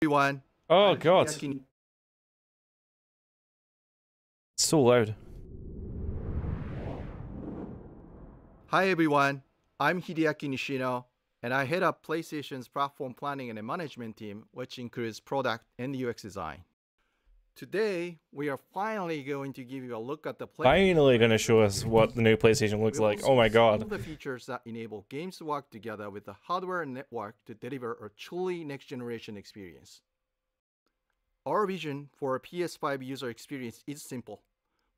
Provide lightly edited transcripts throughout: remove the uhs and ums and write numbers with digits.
Everyone. Oh god. It's so loud. Hi everyone. I'm Hideaki Nishino, and I head up PlayStation's platform planning and management team, which includes product and UX design. Today, we are finally going to give you a look at the Finally going to show us what the new PlayStation looks like. Oh my god. Some of the features that enable games to work together with the hardware and network to deliver a truly next-generation experience. Our vision for a PS5 user experience is simple.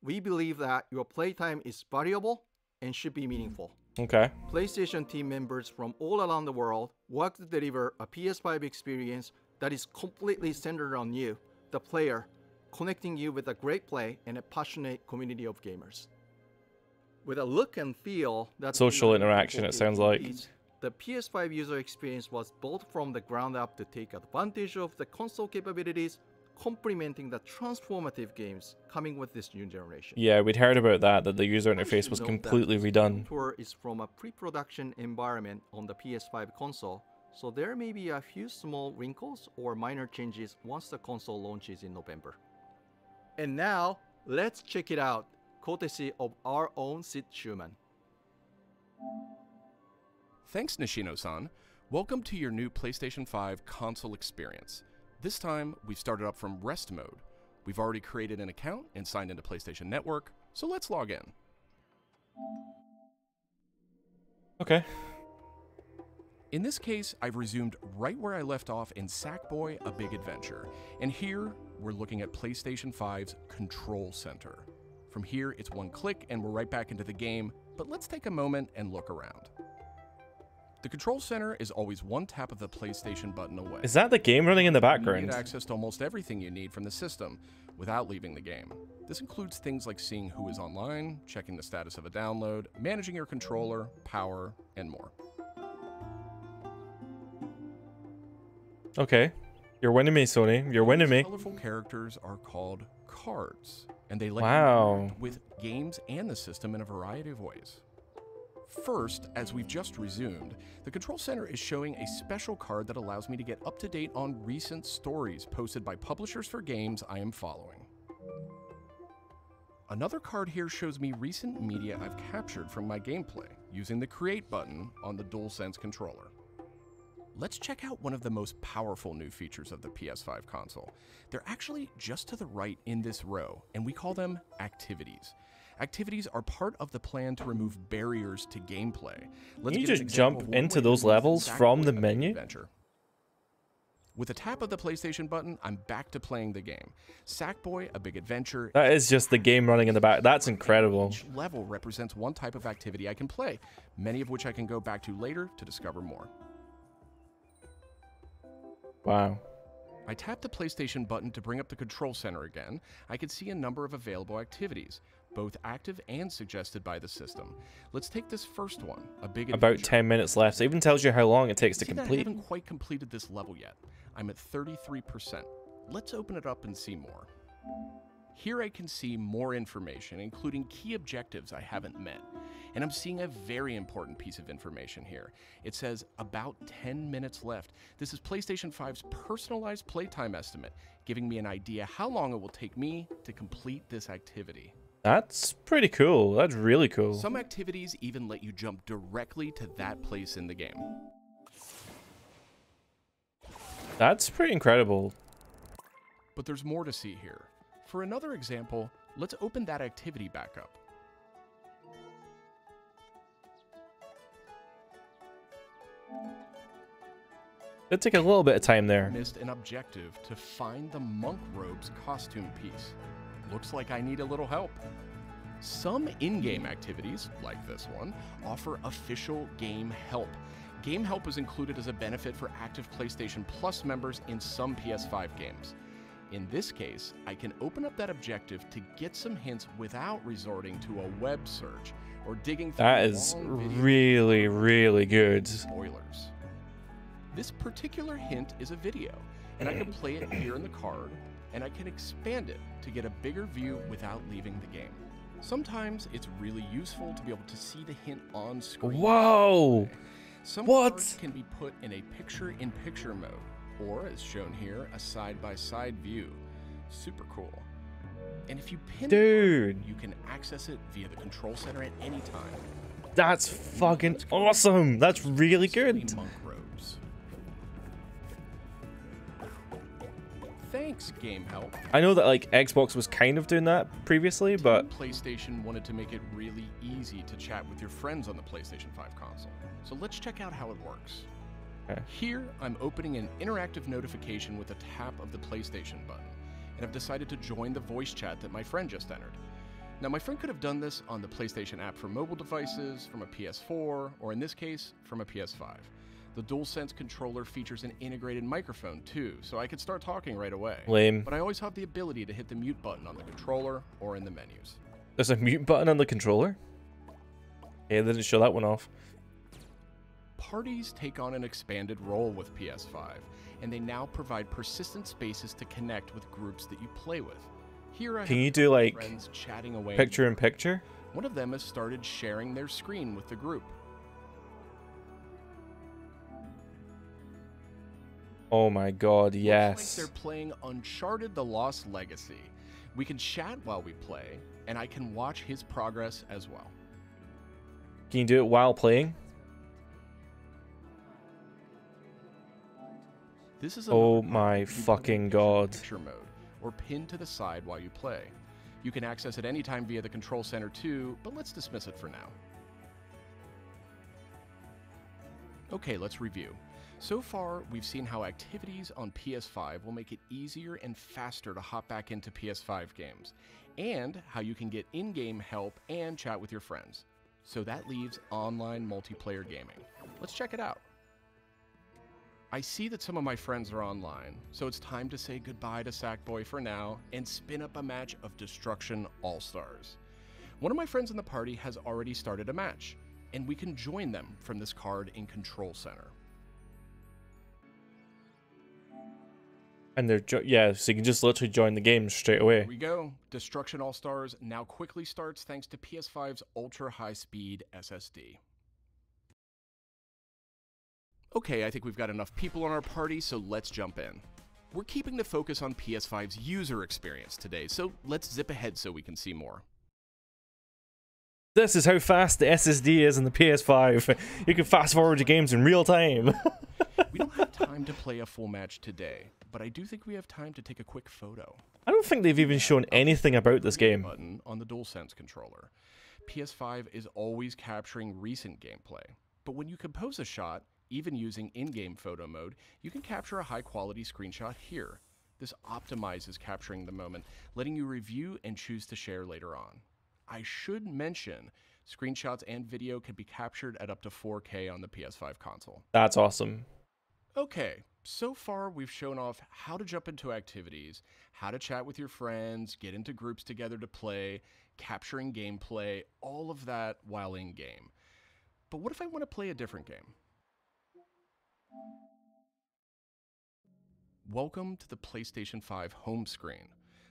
We believe that your playtime is valuable and should be meaningful. Okay. PlayStation team members from all around the world work to deliver a PS5 experience that is completely centered on you, the player, connecting you with a great play and a passionate community of gamers. With a look and feel that's social interaction, it sounds like. The PS5 user experience was built from the ground up to take advantage of the console capabilities, complementing the transformative games coming with this new generation. Yeah, we'd heard about that the user interface was completely redone. The tour is from a pre-production environment on the PS5 console, so there may be a few small wrinkles or minor changes once the console launches in November. And now, let's check it out, courtesy of our own Sid Schumann. Thanks, Nishino-san. Welcome to your new PlayStation 5 console experience. This time, we've started up from rest mode. We've already created an account and signed into PlayStation Network, so let's log in. Okay. In this case, I've resumed right where I left off in Sackboy: A Big Adventure, and here we're looking at PlayStation 5's Control Center. From here, it's one click and we're right back into the game, but let's take a moment and look around. The Control Center is always one tap of the PlayStation button away. Is that the game running in the background? You get access to almost everything you need from the system without leaving the game. This includes things like seeing who is online, checking the status of a download, managing your controller, power, and more. Okay. You're winning me, Sony. You're winning me. Colorful characters are called cards, and they let Wow. you interact with games and the system in a variety of ways. First, as we've just resumed, the Control Center is showing a special card that allows me to get up to date on recent stories posted by publishers for games I am following. Another card here shows me recent media I've captured from my gameplay using the Create button on the DualSense controller. Let's check out one of the most powerful new features of the PS5 console. They're actually just to the right in this row, and we call them activities. Activities are part of the plan to remove barriers to gameplay. Can you just jump into those levels from the menu? With a tap of the PlayStation button, I'm back to playing the game. Sackboy: A Big Adventure. That is just the game running in the back. That's incredible. Each level represents one type of activity I can play, many of which I can go back to later to discover more. Wow. I tap the PlayStation button to bring up the Control Center again. I can see a number of available activities, both active and suggested by the system. Let's take this first one, A Big Adventure. About 10 minutes left. It even tells you how long it takes to complete. I haven't quite completed this level yet. I'm at 33%. Let's open it up and see more. Here I can see more information, including key objectives I haven't met. And I'm seeing a very important piece of information here. It says about 10 minutes left. This is PlayStation 5's personalized playtime estimate, giving me an idea how long it will take me to complete this activity. That's pretty cool. That's really cool. Some activities even let you jump directly to that place in the game. That's pretty incredible. But there's more to see here. For another example, let's open that activity back up. It'll take a little bit of time there. Missed an objective to find the monk robe's costume piece. Looks like I need a little help. Some in-game activities, like this one, offer official game help. Game help is included as a benefit for active PlayStation Plus members in some PS5 games. In this case, I can open up that objective to get some hints without resorting to a web search or digging through That is really, really good. Spoilers. This particular hint is a video, and I can play it here in the card, and I can expand it to get a bigger view without leaving the game. Sometimes it's really useful to be able to see the hint on screen. Whoa! Some What? cards can be put in a picture-in-picture mode, or as shown here, a side-by-side view. Super cool. And if you pin Dude, it, you can access it via the control center at any time. that's fucking awesome. That's really good. Monk robes. Thanks, Game Help. I know that like Xbox was kind of doing that previously, but PlayStation wanted to make it really easy to chat with your friends on the PlayStation 5 console. So let's check out how it works. okay. Here, I'm opening an interactive notification with a tap of the PlayStation button, and I've decided to join the voice chat that my friend just entered. Now, my friend could have done this on the PlayStation app for mobile devices, from a PS4, or in this case, from a PS5. The DualSense controller features an integrated microphone too, so I could start talking right away. Lame. But I always have the ability to hit the mute button on the controller or in the menus. There's a mute button on the controller? Yeah, they didn't show that one off. Parties take on an expanded role with PS5, and they now provide persistent spaces to connect with groups that you play with. Here I Can have you do like friends chatting away. picture in picture? One of them has started sharing their screen with the group. Oh my god, Looks yes. like they're playing Uncharted: The Lost Legacy. We can chat while we play, and I can watch his progress as well. Can you do it while playing? This is Oh another my option to fucking put in god. picture mode, or pinned to the side while you play. You can access it anytime via the control center too, but let's dismiss it for now. Okay, let's review. So far, we've seen how activities on PS5 will make it easier and faster to hop back into PS5 games, and how you can get in-game help and chat with your friends. So that leaves online multiplayer gaming. Let's check it out. I see that some of my friends are online, so it's time to say goodbye to Sackboy for now and spin up a match of Destruction All-Stars. One of my friends in the party has already started a match, and we can join them from this card in Control Center. And they're yeah, so you can just literally join the game straight away. Here we go. Destruction All-Stars now quickly starts thanks to PS5's ultra-high-speed SSD. Okay, I think we've got enough people on our party, so let's jump in. We're keeping the focus on PS5's user experience today, so let's zip ahead so we can see more. This is how fast the SSD is in the PS5. You can fast forward your games in real time. We don't have time to play a full match today, but I do think we have time to take a quick photo. I don't think they've even shown anything about this game. Button on the DualSense controller. PS5 is always capturing recent gameplay, but when you compose a shot, even using in-game photo mode, you can capture a high-quality screenshot here. This optimizes capturing the moment, letting you review and choose to share later on. I should mention, screenshots and video can be captured at up to 4K on the PS5 console. That's awesome. Okay, so far we've shown off how to jump into activities, how to chat with your friends, get into groups together to play, capturing gameplay, all of that while in-game. But what if I want to play a different game? Welcome to the PlayStation 5 home screen.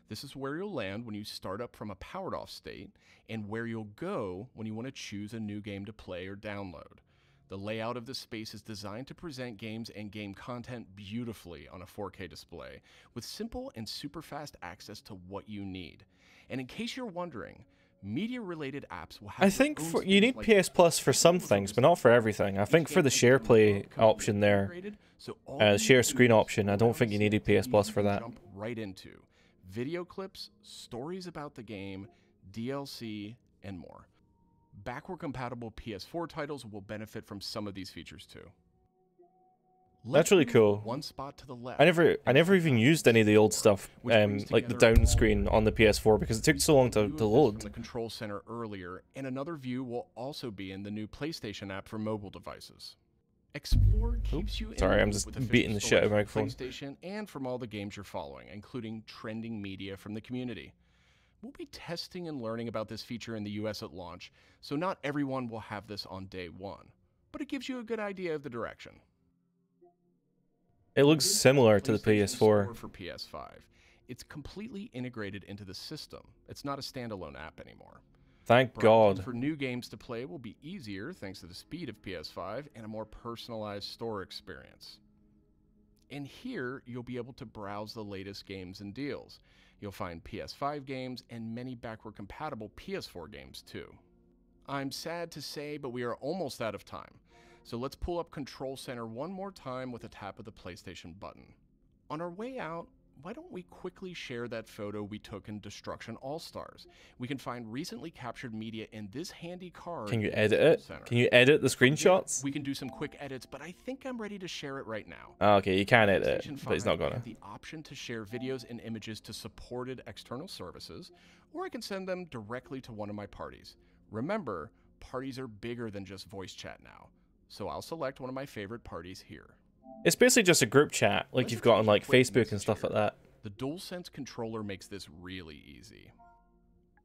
This is where you'll land when you start up from a powered off state, and where you'll go when you want to choose a new game to play or download. The layout of this space is designed to present games and game content beautifully on a 4K display, with simple and super fast access to what you need. And in case you're wondering, media-related apps will have I think you need like PS Plus for some things, but not for everything. I think for the share play option there, share screen option, I don't think you needed PS Plus for that. Jump right into video clips, stories about the game, DLC, and more. Backward-compatible PS4 titles will benefit from some of these features too. That's really cool. One spot to the left. I never even used any of the old stuff, like the down screen on the PS4, because it took so long to From load. the control center earlier, and another view will also be in the new PlayStation app for mobile devices. Explore keeps you in Sorry, I'm loop just with official beating the shit out of my stories microphone. from PlayStation and from all the games you're following, including trending media from the community. We'll be testing and learning about this feature in the US at launch, so not everyone will have this on day one, but it gives you a good idea of the direction. It looks similar to the PlayStation Store PS4. for PS5. It's completely integrated into the system. It's not a standalone app anymore. Thank Browsing God. for new games to play will be easier thanks to the speed of PS5 and a more personalized store experience. And here, you'll be able to browse the latest games and deals. You'll find PS5 games and many backward-compatible PS4 games too. I'm sad to say, but we are almost out of time. So let's pull up Control Center one more time with a tap of the PlayStation button. On our way out, why don't we quickly share that photo we took in Destruction All-Stars? We can find recently captured media in this handy card. Can you edit it? Can you edit the screenshots? We can do some quick edits, but I think I'm ready to share it right now. Oh, okay, you can edit it, but it's not gonna. The option to share videos and images to supported external services, or I can send them directly to one of my parties. Remember, parties are bigger than just voice chat now, so I'll select one of my favorite parties here. It's basically just a group chat, like you've got on like Facebook and stuff like that. The DualSense controller makes this really easy.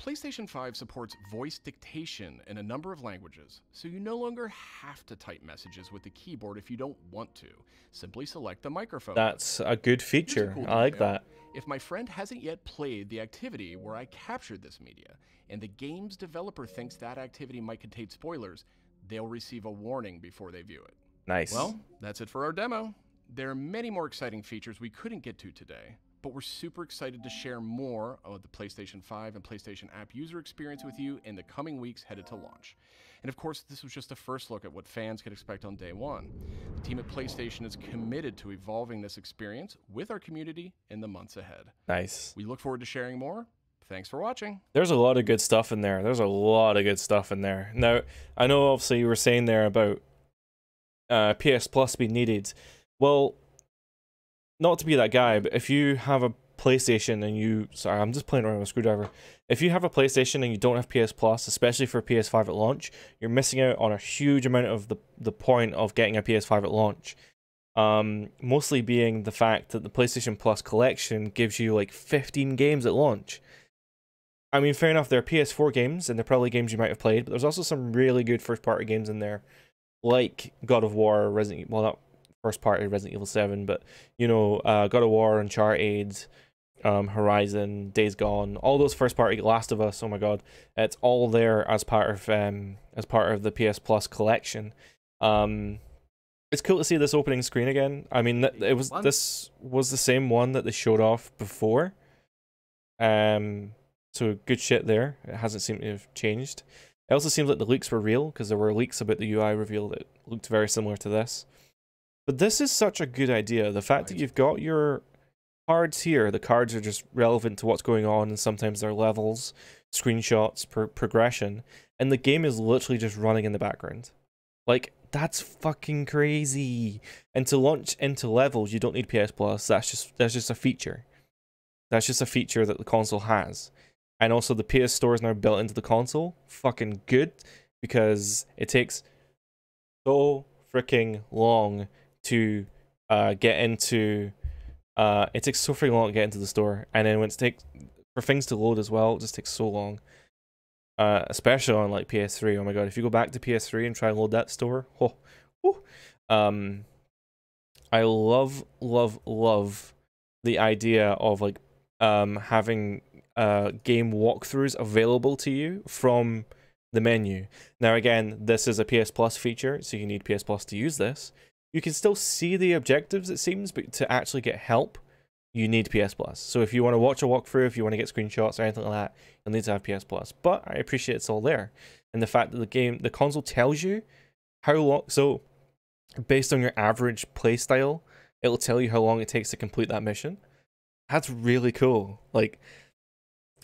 PlayStation 5 supports voice dictation in a number of languages, so you no longer have to type messages with the keyboard if you don't want to. Simply select the microphone. That's a good feature. I like that. If my friend hasn't yet played the activity where I captured this media, and the game's developer thinks that activity might contain spoilers, they'll receive a warning before they view it. Nice. Well, that's it for our demo. There are many more exciting features we couldn't get to today, but we're super excited to share more of the PlayStation 5 and PlayStation app user experience with you in the coming weeks headed to launch. And of course, this was just a first look at what fans could expect on day one. The team at PlayStation is committed to evolving this experience with our community in the months ahead. Nice. We look forward to sharing more. Thanks for watching. There's a lot of good stuff in there. There's a lot of good stuff in there. Now, I know obviously you were saying there about PS Plus being needed. Well, not to be that guy, but if you have a PlayStation and you... Sorry, I'm just playing around with a screwdriver. If you have a PlayStation and you don't have PS Plus, especially for PS5 at launch, you're missing out on a huge amount of the point of getting a PS5 at launch. Mostly being the fact that the PlayStation Plus collection gives you like 15 games at launch. I mean, fair enough, they're PS4 games, and they're probably games you might have played, but there's also some really good first-party games in there, like God of War, Resident Evil, well, not first-party Resident Evil 7, but, you know, God of War, Uncharted, Horizon, Days Gone, all those first-party, Last of Us, oh my god, it's all there as part of the PS Plus collection. It's cool to see this opening screen again. I mean, this was the same one that they showed off before. So good shit there. It hasn't seemed to have changed. It also seems like the leaks were real, because there were leaks about the UI reveal that looked very similar to this. But this is such a good idea. The fact that you've got your cards here, the cards are just relevant to what's going on, and sometimes they're levels, screenshots, progression, and the game is literally just running in the background. Like, that's fucking crazy. And to launch into levels, you don't need PS Plus. That's just a feature. That's just a feature that the console has. And also the PS Store is now built into the console. Fucking good, because it takes so freaking long to get into. It takes so freaking long to get into the store, and then when for things to load as well, it just takes so long. Especially on like PS3. Oh my god, if you go back to PS3 and try and load that store, I love the idea of like having game walkthroughs available to you from the menu. Now again, this is a PS Plus feature, so you need PS Plus to use this. You can still see the objectives, it seems, but to actually get help, you need PS Plus. So if you want to watch a walkthrough, if you want to get screenshots or anything like that, you'll need to have PS Plus. But I appreciate it's all there. And the fact that the console tells you how long, so based on your average play style, it'll tell you how long it takes to complete that mission. That's really cool. Like,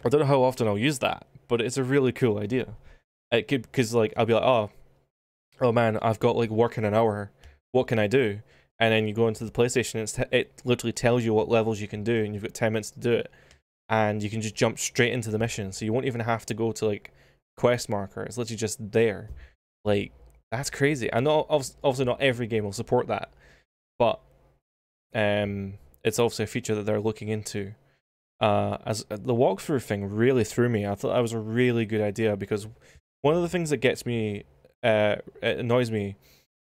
I don't know how often I'll use that, but it's a really cool idea. It could, because like, I'll be like, oh man, I've got like work in an hour. What can I do? And then you go into the PlayStation, and it literally tells you what levels you can do, and you've got 10 minutes to do it. And you can just jump straight into the mission, so you won't even have to go to like quest marker. It's literally just there. Like, that's crazy. I know obviously not every game will support that, but it's also a feature that they're looking into. As the walkthrough thing really threw me. I thought that was a really good idea, because one of the things that gets me, it annoys me,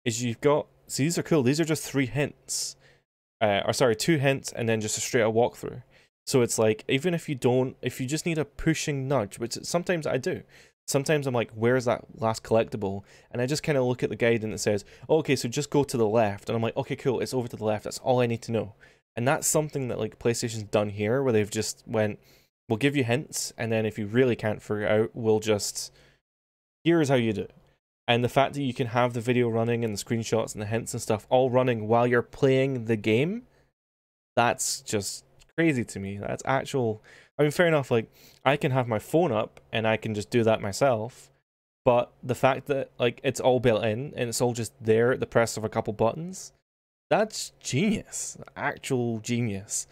is you've got, see, these are cool. These are just 3 hints, or sorry, 2 hints, and then just a straight up walkthrough. So it's like, even if you just need a pushing nudge, which sometimes I do. sometimes I'm like, where's that last collectible? And I just kind of look at the guide and it says, oh, okay, so just go to the left. And I'm like, okay, cool, it's over to the left. That's all I need to know. And that's something that like PlayStation's done here, where they've just went, we'll give you hints, and then if you really can't figure it out, we'll just, here's how you do it. And the fact that you can have the video running and the screenshots and the hints and stuff all running while you're playing the game, that's just crazy to me. That's actual, I mean, fair enough, like, I can have my phone up and I can just do that myself, but the fact that, like, it's all built in and it's all just there at the press of a couple buttons, that's genius. Actual genius.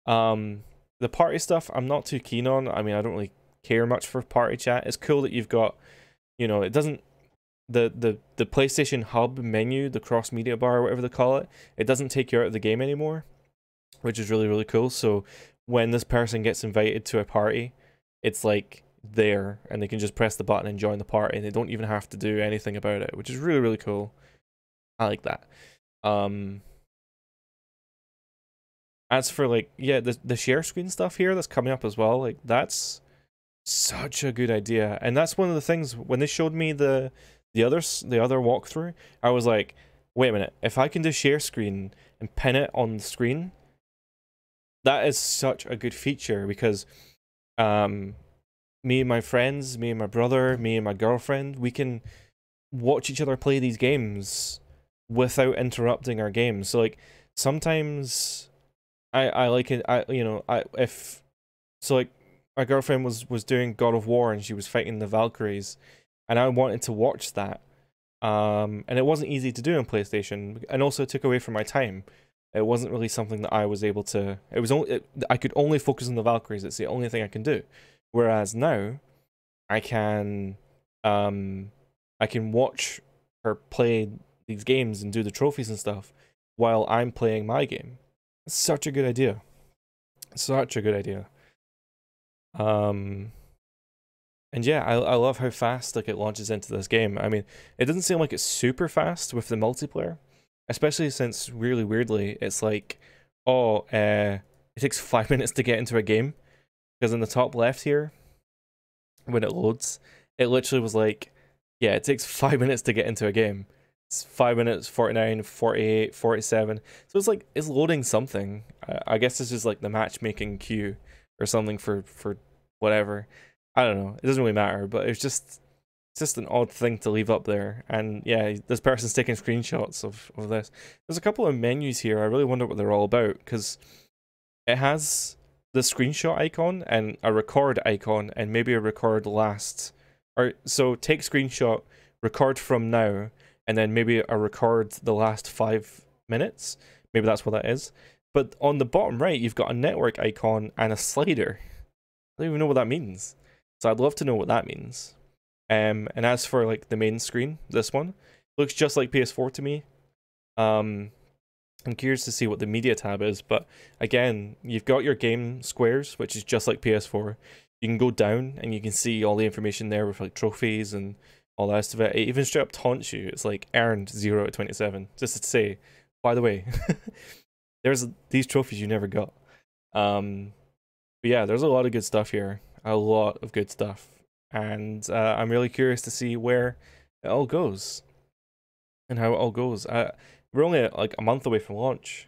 The party stuff, I'm not too keen on. I mean, I don't really care much for party chat. It's cool that you've got, you know, it doesn't, the PlayStation Hub menu, the cross media bar, or whatever they call it, it doesn't take you out of the game anymore, which is really, really cool. So when this person gets invited to a party, it's like there, and they can just press the button and join the party, and they don't even have to do anything about it, which is really, really cool. I like that. As for like, yeah, the share screen stuff here that's coming up as well, like, that's such a good idea. And that's one of the things, when they showed me the other walkthrough, I was like, wait a minute, if I can do share screen and pin it on the screen, that is such a good feature, because me and my friends, me and my brother, me and my girlfriend, we can watch each other play these games without interrupting our games. So like, sometimes I like it, if so, like, my girlfriend was doing God of War and she was fighting the Valkyries, and I wanted to watch that, and it wasn't easy to do on PlayStation, and also it took away from my time. It wasn't really something that I was able to, it was only, I could only focus on the Valkyries. It's the only thing I can do. Whereas now I can watch her play these games and do the trophies and stuff while I'm playing my game. It's such a good idea. Such a good idea. And yeah, I love how fast, like, it launches into this game. I mean, it doesn't seem like it's super fast with the multiplayer, especially since, really weirdly, it's like, oh, it takes 5 minutes to get into a game, because in the top left here, when it loads, it literally was like, yeah, it takes 5 minutes to get into a game. It's 5 minutes, 49, 48, 47. So it's like, it's loading something. I guess it's just like the matchmaking queue or something for whatever. I don't know. It doesn't really matter, but it's just an odd thing to leave up there. And yeah, this person's taking screenshots of this. There's a couple of menus here. I really wonder what they're all about, because it has the screenshot icon and a record icon and maybe a record last. Or so take screenshot, record from now, and then maybe a record the last 5 minutes. Maybe that's what that is. But on the bottom right, you've got a network icon and a slider. I don't even know what that means. So I'd love to know what that means. And as for like the main screen, this one looks just like PS4 to me. I'm curious to see what the media tab is, but again, you've got your game squares, which is just like PS4. You can go down and you can see all the information there with like trophies and all the rest of it. It even straight up taunts you. It's like earned 0 out of 27, just to say, by the way, there's these trophies you never got. But yeah, there's a lot of good stuff here. A lot of good stuff. And I'm really curious to see where it all goes. And how it all goes. We're only like a month away from launch.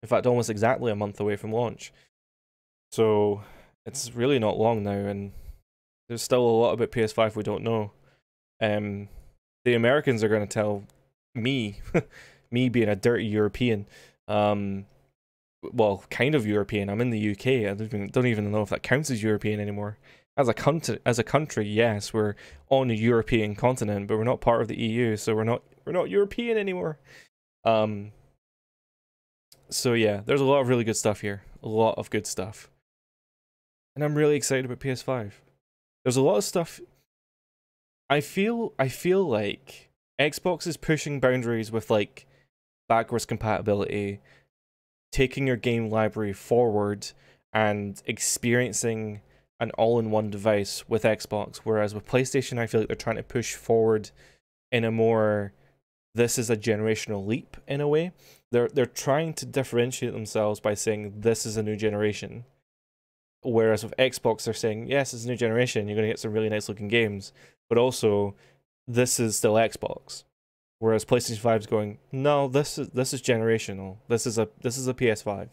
In fact, almost exactly a month away from launch. So it's really not long now, and there's still a lot about PS5 we don't know. The Americans are going to tell me, me being a dirty European, well, kind of European. I'm in the UK. I don't even know if that counts as European anymore. As a country, yes, we're on a European continent, but we're not part of the EU, so we're not European anymore. So yeah, there's a lot of really good stuff here. A lot of good stuff. And I'm really excited about PS5. There's a lot of stuff. I feel like Xbox is pushing boundaries with like backwards compatibility, taking your game library forward and experiencing an all-in-one device with Xbox, whereas with PlayStation I feel like they're trying to push forward in a more, this is a generational leap in a way. They're trying to differentiate themselves by saying this is a new generation. Whereas with Xbox, they're saying, yes, it's a new generation, you're going to get some really nice looking games, but also this is still Xbox. Whereas PlayStation 5 is going, no, this is generational. This is a PS5,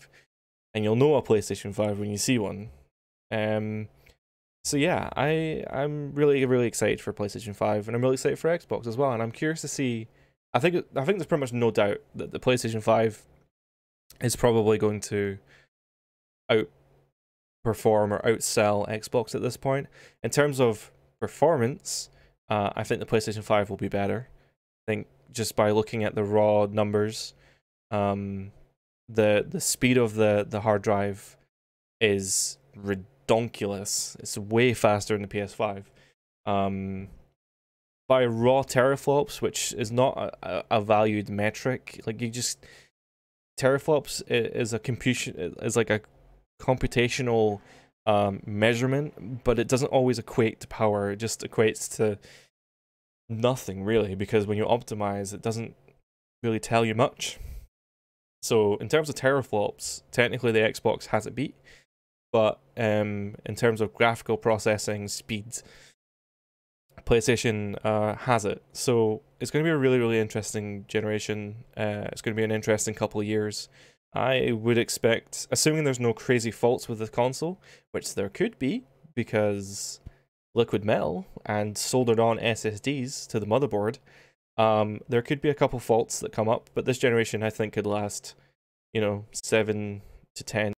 and you'll know a PlayStation 5 when you see one. So yeah, I'm really excited for PlayStation 5, and I'm really excited for Xbox as well. And I'm curious to see. I think there's pretty much no doubt that the PlayStation 5 is probably going to outperform or outsell Xbox at this point. In terms of performance, I think the PlayStation 5 will be better. I think just by looking at the raw numbers, the speed of the hard drive is ridiculous. It's way faster than the PS5. By raw teraflops, which is not a valued metric, like teraflops is like a computational measurement, but it doesn't always equate to power. It just equates to nothing really, because when you optimize, it doesn't really tell you much. So in terms of teraflops, technically the Xbox has it beat, but in terms of graphical processing speed, PlayStation has it. So it's going to be a really interesting generation. It's going to be an interesting couple of years. I would expect, assuming there's no crazy faults with the console, which there could be, because liquid metal and soldered on SSDs to the motherboard, there could be a couple faults that come up, but this generation I think could last, 7 to 10